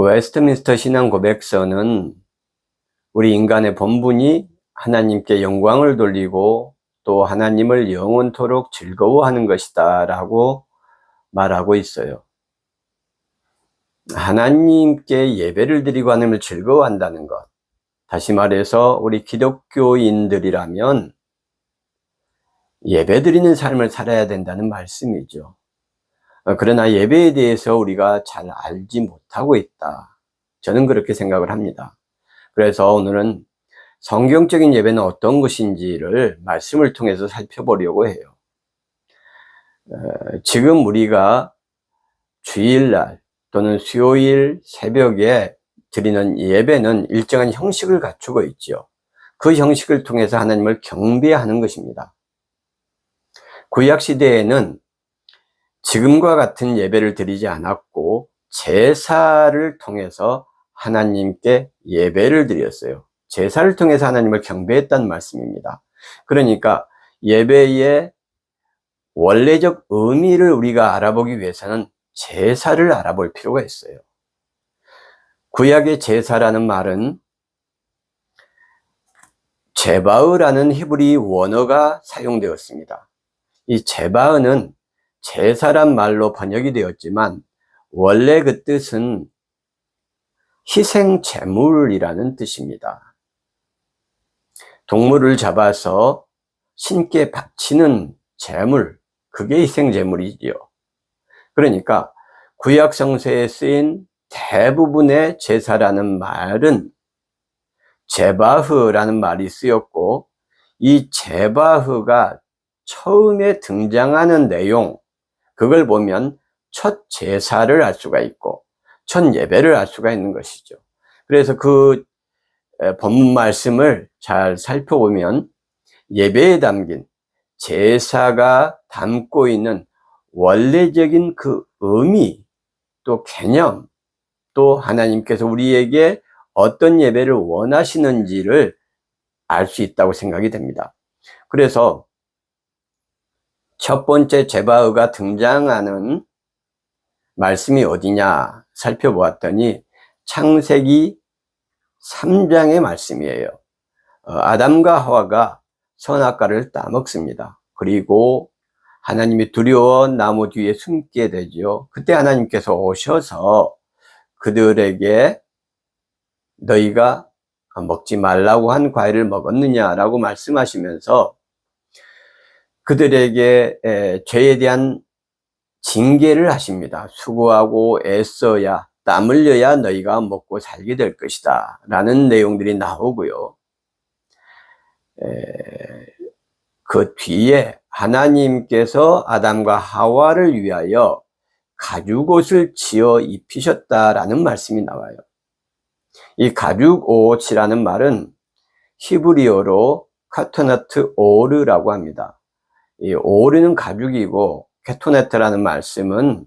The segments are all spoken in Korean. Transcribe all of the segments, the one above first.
웨스트민스터 신앙 고백서는 우리 인간의 본분이 하나님께 영광을 돌리고 또 하나님을 영원토록 즐거워하는 것이다 라고 말하고 있어요. 하나님께 예배를 드리고 하나님을 즐거워한다는 것, 다시 말해서 우리 기독교인들이라면 예배 드리는 삶을 살아야 된다는 말씀이죠. 그러나 예배에 대해서 우리가 잘 알지 못하고 있다, 저는 그렇게 생각을 합니다. 그래서 오늘은 성경적인 예배는 어떤 것인지를 말씀을 통해서 살펴보려고 해요. 지금 우리가 주일날 또는 수요일 새벽에 드리는 예배는 일정한 형식을 갖추고 있죠. 그 형식을 통해서 하나님을 경배하는 것입니다. 구약시대에는 지금과 같은 예배를 드리지 않았고 제사를 통해서 하나님께 예배를 드렸어요. 제사를 통해서 하나님을 경배했다는 말씀입니다. 그러니까 예배의 원래적 의미를 우리가 알아보기 위해서는 제사를 알아볼 필요가 있어요. 구약의 제사라는 말은 제바흐라는 히브리 원어가 사용되었습니다. 이 제바흐는 제사란 말로 번역이 되었지만 원래 그 뜻은 희생 제물이라는 뜻입니다. 동물을 잡아서 신께 바치는 제물, 그게 희생 제물이지요. 그러니까 구약 성서에 쓰인 대부분의 제사라는 말은 제바흐라는 말이 쓰였고, 이 제바흐가 처음에 등장하는 내용, 그걸 보면 첫 제사를 알 수가 있고 첫 예배를 알 수가 있는 것이죠. 그래서 그 본문 말씀을 잘 살펴보면 예배에 담긴 제사가 담고 있는 원래적인 그 의미, 또 개념, 또 하나님께서 우리에게 어떤 예배를 원하시는지를 알 수 있다고 생각이 됩니다. 그래서 첫 번째 제바흐가 등장하는 말씀이 어디냐 살펴보았더니 창세기 3장의 말씀이에요. 아담과 하와가 선악과를 따먹습니다. 그리고 하나님이 두려워 나무 뒤에 숨게 되죠. 그때 하나님께서 오셔서 그들에게 너희가 먹지 말라고 한 과일을 먹었느냐라고 말씀하시면서 그들에게 죄에 대한 징계를 하십니다. 수고하고 애써야, 땀 흘려야 너희가 먹고 살게 될 것이다 라는 내용들이 나오고요. 그 뒤에 하나님께서 아담과 하와를 위하여 가죽옷을 지어 입히셨다라는 말씀이 나와요. 이 가죽옷이라는 말은 히브리어로 카토너트 오르라고 합니다. 이 오르는 가죽이고 케토네트라는 말씀은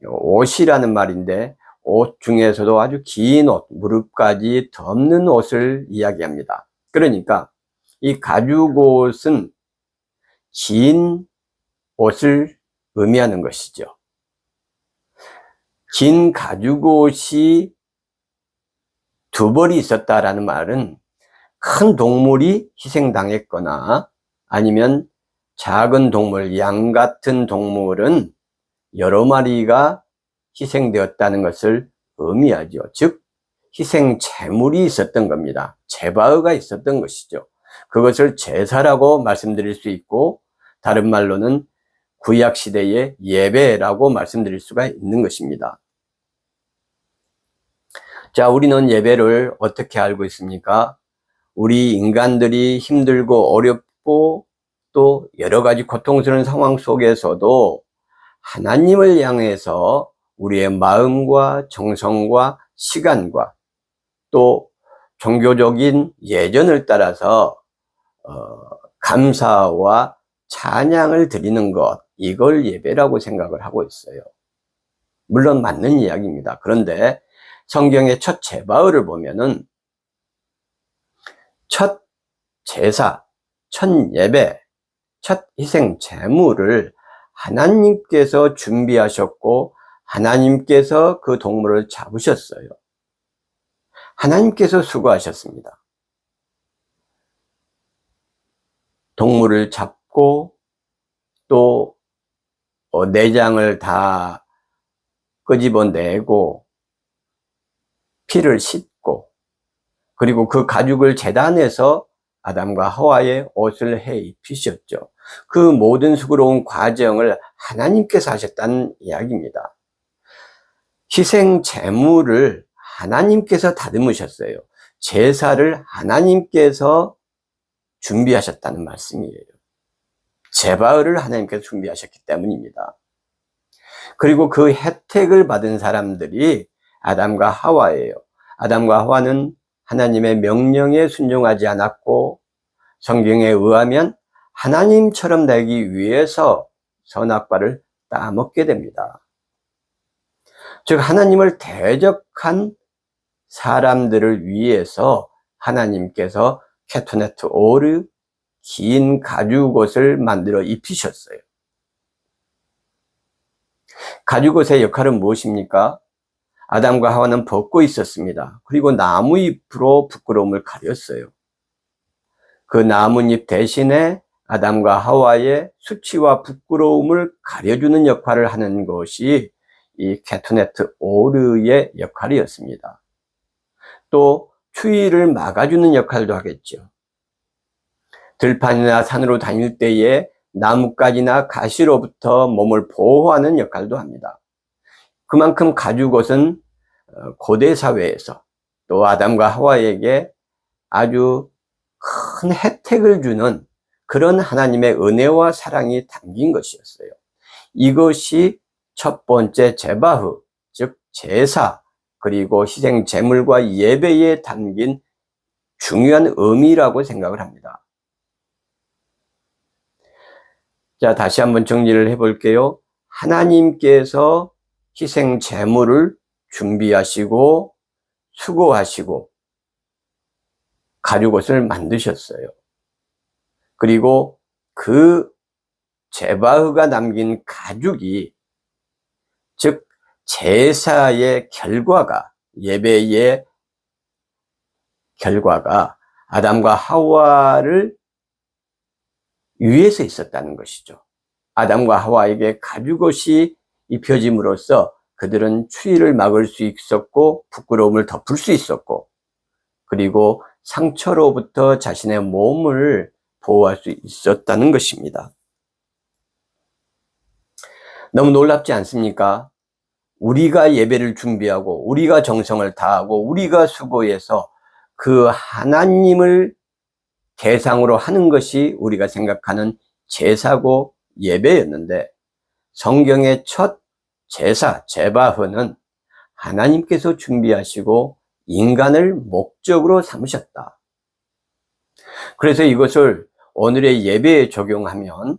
옷이라는 말인데 옷 중에서도 아주 긴 옷, 무릎까지 덮는 옷을 이야기합니다. 그러니까 이 가죽옷은 긴 옷을 의미하는 것이죠. 긴 가죽옷이 두 벌이 있었다라는 말은 큰 동물이 희생당했거나 아니면 작은 동물, 양 같은 동물은 여러 마리가 희생되었다는 것을 의미하죠. 즉 희생 제물이 있었던 겁니다. 제바흐가 있었던 것이죠. 그것을 제사라고 말씀드릴 수 있고, 다른 말로는 구약시대의 예배라고 말씀드릴 수가 있는 것입니다. 자, 우리는 예배를 어떻게 알고 있습니까? 우리 인간들이 힘들고 어렵고 또 여러 가지 고통스러운 상황 속에서도 하나님을 향해서 우리의 마음과 정성과 시간과 또 종교적인 예전을 따라서 감사와 찬양을 드리는 것, 이걸 예배라고 생각을 하고 있어요. 물론 맞는 이야기입니다. 그런데 성경의 첫 제바흐를 보면은 첫 제사, 첫 예배, 첫 희생 제물을 하나님께서 준비하셨고 하나님께서 그 동물을 잡으셨어요. 하나님께서 수고하셨습니다. 동물을 잡고 또 내장을 다 끄집어내고 피를 씻고 그리고 그 가죽을 제단해서 아담과 하와의 옷을 해 입히셨죠. 그 모든 수고로운 과정을 하나님께서 하셨다는 이야기입니다. 희생 제물을 하나님께서 다듬으셨어요. 제사를 하나님께서 준비하셨다는 말씀이에요. 제바을을 하나님께서 준비하셨기 때문입니다. 그리고 그 혜택을 받은 사람들이 아담과 하와예요. 아담과 하와는 하나님의 명령에 순종하지 않았고 성경에 의하면 하나님처럼 되기 위해서 선악과를 따먹게 됩니다. 즉 하나님을 대적한 사람들을 위해서 하나님께서 케토네트 오르, 긴 가죽옷을 만들어 입히셨어요. 가죽옷의 역할은 무엇입니까? 아담과 하와는 벗고 있었습니다. 그리고 나무잎으로 부끄러움을 가렸어요. 그 나뭇잎 대신에 아담과 하와의 수치와 부끄러움을 가려주는 역할을 하는 것이 이 케토네트 오르의 역할이었습니다. 또 추위를 막아주는 역할도 하겠죠. 들판이나 산으로 다닐 때에 나뭇가지나 가시로부터 몸을 보호하는 역할도 합니다. 그만큼 가죽옷은 고대 사회에서 또 아담과 하와에게 아주 큰 혜택을 주는 그런 하나님의 은혜와 사랑이 담긴 것이었어요. 이것이 첫 번째 제바흐, 즉 제사, 그리고 희생 제물과 예배에 담긴 중요한 의미라고 생각을 합니다. 자, 다시 한번 정리를 해볼게요. 하나님께서 희생 제물을 준비하시고 수고하시고 가죽옷을 만드셨어요. 그리고 그 제바흐가 남긴 가죽이, 즉 제사의 결과가, 예배의 결과가 아담과 하와를 위에서 있었다는 것이죠. 아담과 하와에게 가죽옷이 입혀짐으로써 그들은 추위를 막을 수 있었고 부끄러움을 덮을 수 있었고 그리고 상처로부터 자신의 몸을 보호할 수 있었다는 것입니다. 너무 놀랍지 않습니까? 우리가 예배를 준비하고 우리가 정성을 다하고 우리가 수고해서 그 하나님을 대상으로 하는 것이 우리가 생각하는 제사고 예배였는데 성경의 첫 제사, 제바흐는 하나님께서 준비하시고 인간을 목적으로 삼으셨다. 그래서 이것을 오늘의 예배에 적용하면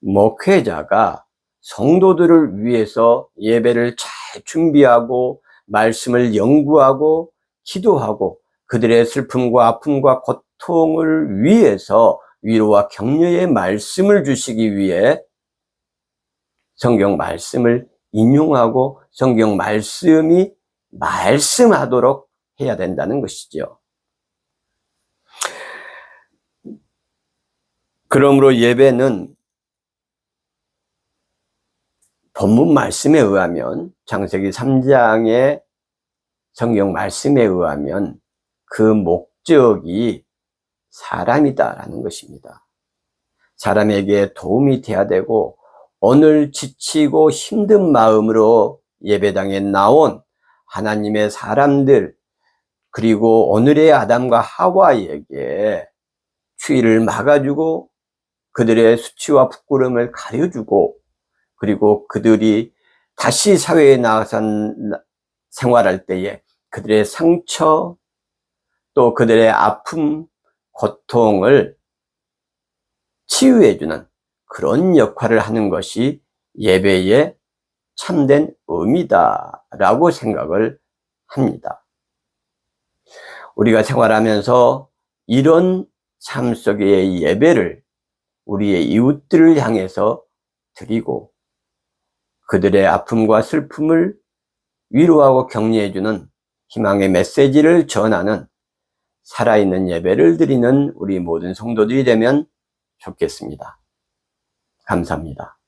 목회자가 성도들을 위해서 예배를 잘 준비하고 말씀을 연구하고 기도하고 그들의 슬픔과 아픔과 고통을 위해서 위로와 격려의 말씀을 주시기 위해 성경 말씀을 인용하고 성경 말씀이 말씀하도록 해야 된다는 것이죠. 그러므로 예배는 본문 말씀에 의하면 창세기 3장의 성경 말씀에 의하면 그 목적이 사람이다라는 것입니다. 사람에게 도움이 돼야 되고 오늘 지치고 힘든 마음으로 예배당에 나온 하나님의 사람들 그리고 오늘의 아담과 하와에게 추위를 막아주고 그들의 수치와 부끄러움을 가려주고 그리고 그들이 다시 사회에 나가서 생활할 때에 그들의 상처 또 그들의 아픔, 고통을 치유해주는 그런 역할을 하는 것이 예배의 참된 의미다라고 생각을 합니다. 우리가 생활하면서 이런 삶 속의 예배를 우리의 이웃들을 향해서 드리고 그들의 아픔과 슬픔을 위로하고 격려해주는 희망의 메시지를 전하는 살아있는 예배를 드리는 우리 모든 성도들이 되면 좋겠습니다. 감사합니다.